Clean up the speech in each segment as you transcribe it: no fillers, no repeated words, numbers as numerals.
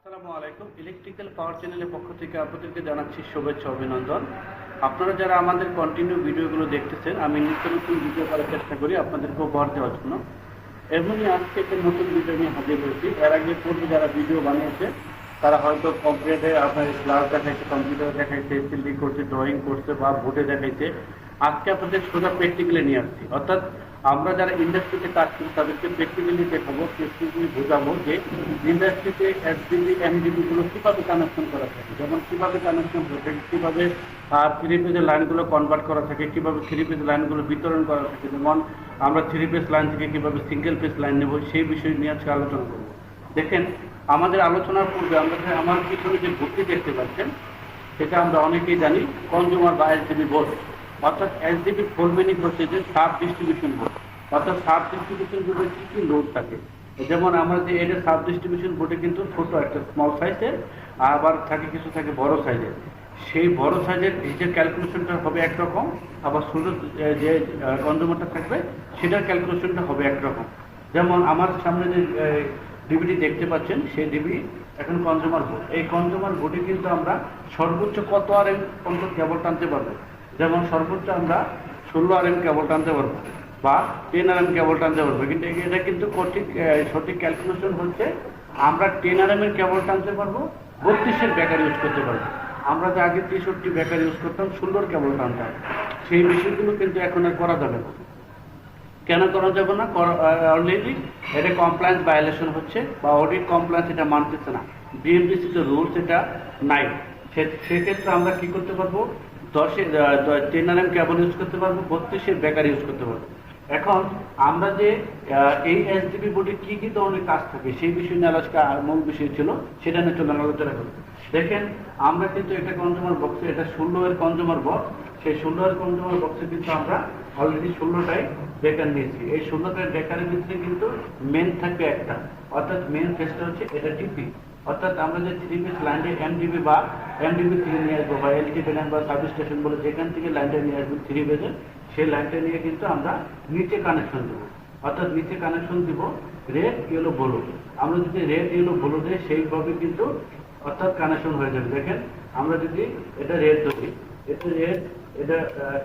আসসালামু আলাইকুম। Electrical power চ্যানেলের পক্ষ থেকে আপনাদেরকে জানাচ্ছি শুভেচ্ছা অভিনন্দন। আপনারা যারা আমাদের কন্টিনিউ ভিডিওগুলো দেখতেছেন, আমি নিত্য নতুন ভিডিও করার চেষ্টা করি আপনাদেরকে উপহার দেওয়ার জন্য। এমনই আজকে একটা নতুন ভিডিও নিয়ে হাজির হয়েছি। এর আগে পূর্বে যারা ভিডিও বানিয়েছে তারা হয়তো কম্পিউটারে আপনার ক্লাস দেখাইছে, কম্পিউটারে দেখাইছে, সিল্ডি করছে, ড্রয়িং করছে বা বোর্ডে দেখাইছে। আজকে আপনাদের সোজা প্র্যাকটিক্যালি নিয়ে আসছি। অর্থাৎ আমরা যারা ইন্ডাস্ট্রিতে কাজ করি তাদেরকে প্র্যাকটিক্যালি দেখাবো, প্র্যাকটিক্যালি বোঝাবো যে ইন্ডাস্ট্রিতে এসডিবি এমডিবিগুলো কীভাবে কানেকশন করা থাকে, যেমন কীভাবে কানেকশন হয়ে থাকে, কীভাবে থ্রি পেজের লাইনগুলো কনভার্ট করা থাকে, কীভাবে থ্রি পেজ লাইনগুলো বিতরণ করা থাকে, যেমন আমরা থ্রি পেজ লাইন থেকে কীভাবে সিঙ্গেল পেজ লাইন নেব, সেই বিষয় নিয়ে আজকে আলোচনা করবো। দেখেন, আমাদের আলোচনার পূর্বে আমরা আমার পিছনে যে ভর্তি দেখতে পাচ্ছেন সেটা আমরা অনেকেই জানি কনজিউমার বা এসডিবি বোর্ড। অর্থাৎ এসডিবি ফুল মিনিং হচ্ছে যে সাব ডিস্ট্রিবিউশন বোর্ড। অর্থাৎ সাব ডিস্ট্রিবিউশন বোর্ডে কী কী লোড থাকে, যেমন আমরা যে এটা সাব ডিস্ট্রিবিউশন বোর্ডে কিন্তু ছোট একটা স্মল সাইজের, আবার থাকে কিছু থাকে বড় সাইজের। সেই বড় সাইজের যে ক্যালকুলেশনটা হবে একরকম, আবার ছোট যে কনজিউমারটা থাকবে সেটার ক্যালকুলেশনটা হবে একরকম। যেমন আমার সামনে যে ডিবিটি দেখতে পাচ্ছেন সেই ডিবি এখন কনজিউমার বোর্ড। এই কনজিউমার বোর্ডে কিন্তু আমরা সর্বোচ্চ কত আরএম পর্যন্ত কেবল টানতে পারবো, যেমন সর্বোচ্চ আমরা 16 আরএম কেবল টানতে পারবো বা 10 আরএম কেবল টানতে পারবো। কিন্তু এটা কিন্তু সঠিক ক্যালকুলেশন হচ্ছে আমরা 10 আরএম এর কেবল টানতে পারবো, 32-এর ব্যাটারি ইউজ করতে পারবো। আমরা যে আগে 63 ব্যাটারি ইউজ করতাম, 16 কেবল টানতাম। সেই বিষয়গুলো কিন্তু এখন আর করা যাবে না। কেন করা যাবে না? অলরেডি এটা কমপ্লায়েন্স ভায়োলেশন হচ্ছে বা অডিট কমপ্লায়েন্স এটা মানতেছে না। বিএমডিসি যে রুলস এটা নাই। সেক্ষেত্রে আমরা কি করতে পারবো? 10 আরএম কেবল ইউজ করতে পারবো, 32-এর ব্যাটারি ইউজ করতে পারবো। এখন আমরা যে এই এসডিবি বোর্ডে কি কি ধরনের কাজ থাকে সেই বিষয় নিয়ে আজকে মূল বিষয় ছিল, সেটা নিয়ে চলে আলোচনা করি। দেখেন, আমরা কিন্তু একটা কনজিউমার বক্সে, এটা 16-এর কনজিউমার বক্স, সেই 16-এর কনজিউমার বক্সে কিন্তু আমরা অলরেডি 16টাই ব্রেকার নিয়েছি। এই 16টার ব্রেকারের ভিতরে কিন্তু মেন থাকবে একটা, অর্থাৎ মেন ফেসটা হচ্ছে এটা টিপি। অর্থাৎ আমরা যে থ্রি পিস লাইনটি এমডিবি বা এমডিবি থেকে নিয়ে আসবো বা এলটি লাইন বা সাব স্টেশন বলে যেখান থেকে লাইনটা নিয়ে আসবো থ্রি পেজের, সেই লাইনটা নিয়ে কিন্তু আমরা নিচে কানেকশন দেবো। অর্থাৎ নিচে কানেকশন দিব রেড ইয়েলো ব্লু। আমরা যদি রেড ইয়েলো ব্লু দিই সেইভাবে কিন্তু অর্থাৎ কানেকশন হয়ে যাবে। দেখেন, আমরা যদি এটা রেড ধরি, এটা রেড, এটা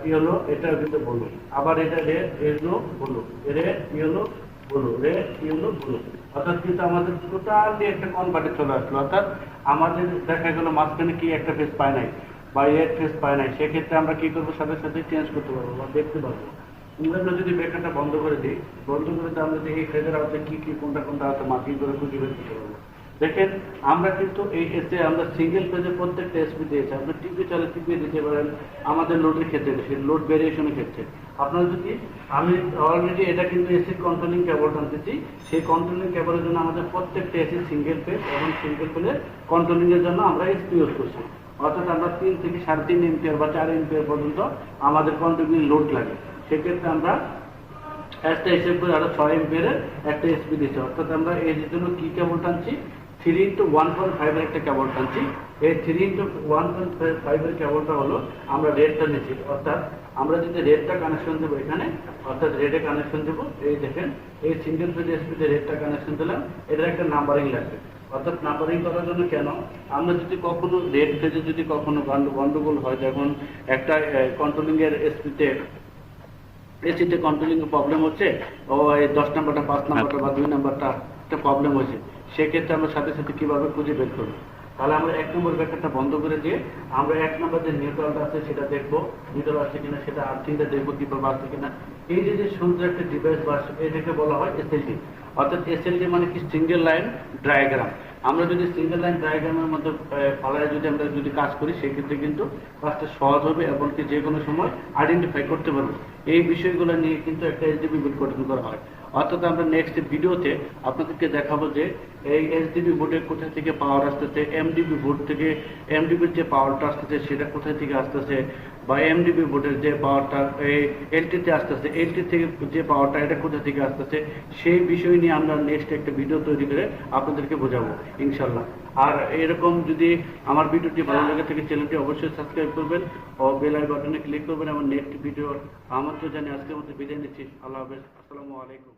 ইয়েলো, এটা কিন্তু ব্লু, আবার এটা red yellow blue, red yellow blue, red yellow blue. অর্থাৎ কিন্তু আমাদের টোটালি একটা কনভার্টে চলে আসলো। অর্থাৎ আমাদের দেখা গেলো মাঝখানে কি একটা ফেস পায় নাই বা রেড ফেস পায় নাই, সেক্ষেত্রে আমরা কি করবো? সাথে সাথে চেঞ্জ করতে পারবো বা দেখতে পারবো। আমরা যদি ব্রেকারটা বন্ধ করে দিই, বন্ধ করে দিয়ে আমরা দেখি ফেজের আওয়াজে কি কি কোনটা কোনটা আছে মাটি করে খুঁজে বের করতে পারবো। দেখেন, আমরা কিন্তু এই এসে আমরা সিঙ্গেল পেজে প্রত্যেকটা এসপি দিয়েছি। আপনি টিপি চালে টিপিয়ে দিতে পারেন আমাদের লোডের ক্ষেত্রে, সেই লোড ভেরিয়েশনের ক্ষেত্রে। আপনার যদি আমি অলরেডি এটা কিন্তু এসি কন্ট্রোলিং কেবল টানতেছি, সেই কন্ট্রোলিং কেবলের জন্য আমাদের প্রত্যেকটা এসি সিঙ্গেল পেজ এবং সিঙ্গেল পেজের কন্ট্রোলিংয়ের জন্য আমরা এসপি ইউজ করছি। অর্থাৎ আমরা 3 থেকে 3.5 এম্পিয়ার বা 4 এম্পিয়ার পর্যন্ত আমাদের কন্ট্রোলিং লোড লাগে। সেক্ষেত্রে আমরা একটা হিসেব করে আরো 6 এম্পিয়ারের একটা এসপি দিচ্ছি। অর্থাৎ আমরা এর জন্য কি কেবল টানছি? 3x1.5 এর একটা কেবল টানছি। এই 3x1.5 এর কেবলটা হলো আমরা রেডটা নিচ্ছি। অর্থাৎ আমরা যদি রেডটা কানেকশন দেবো এখানে, অর্থাৎ রেডে কানেকশন দেবো, এই দেখেন এই সিঙ্গেল ফেজ এসপিতে রেডটা কানেকশন দিলাম, এটার একটা নাম্বারিং লাগবে। অর্থাৎ নাম্বারিং করার জন্য কেন? আমরা যদি কখনো রেড ফেজে যদি কখনো গন্ডগোল হয়, যখন একটা কন্ট্রোলিং এর এসিতে কন্ট্রোলিং প্রবলেম হচ্ছে, ও এই 10 নাম্বারটা 5 নাম্বারটা বা 2 নাম্বারটা একটা প্রবলেম হয়েছে, সেক্ষেত্রে আমরা সাথে সাথে কীভাবে খুঁজে বের করবো? তাহলে আমরা 1 নম্বর ব্রেকারটা বন্ধ করে দিয়ে আমরা 1 নম্বর যে নিউট্রালটা আছে সেটা দেখবো, নিউট্রাল আছে কিনা, সেটা আর্থিংটা দেখবো কীভাবে আছে কিনা। এই যে সুন্দর একটা ডিভাইস বা এটাকে বলা হয় এসএলডি। অর্থাৎ এসএলডি মানে কি? Single line diagram. আমরা যদি সিঙ্গেল লাইন ডায়াগ্রামের মধ্যে ফালায় আমরা যদি কাজ করি, সেক্ষেত্রে কিন্তু কাজটা সহজ হবে এবং কি যে কোনো সময় আইডেন্টিফাই করতে পারবো। এই বিষয়গুলো নিয়ে কিন্তু একটা এসডিবি বোর্ড গঠন করা হয়। অর্থাৎ আমরা নেক্সট ভিডিওতে আপনাদেরকে দেখাবো যে এই এসডিবি বোর্ডে কোথা থেকে পাওয়ার আসতেছে, এমডিবি বোর্ড থেকে এমডিবির যে পাওয়ারটা আসতেছে সেটা কোথা থেকে আসতেছে, বা এমডিবি বোর্ডের যে পাওয়ারটা এই এলটিতে আসতেছে, এলটি থেকে যে পাওয়ারটা এটা কোথা থেকে আসতেছে, সেই বিষয় নিয়ে আমরা নেক্সট একটা ভিডিও তৈরি করে আপনাদেরকে বোঝাবো ইনশাল্লাহ। আর এরকম যদি আমার ভিডিওটি ভালো লাগে থাকে, চ্যানেলটি অবশ্যই সাবস্ক্রাইব করবেন ও বেল আইকন বাটনে ক্লিক করবেন। আমার নেক্সট ভিডিও আমন্ত্রণ জানিয়ে আজকের মধ্যে বিদায় নিচ্ছি। আল্লাহ হাফেজ। আসসালামু আলাইকুম।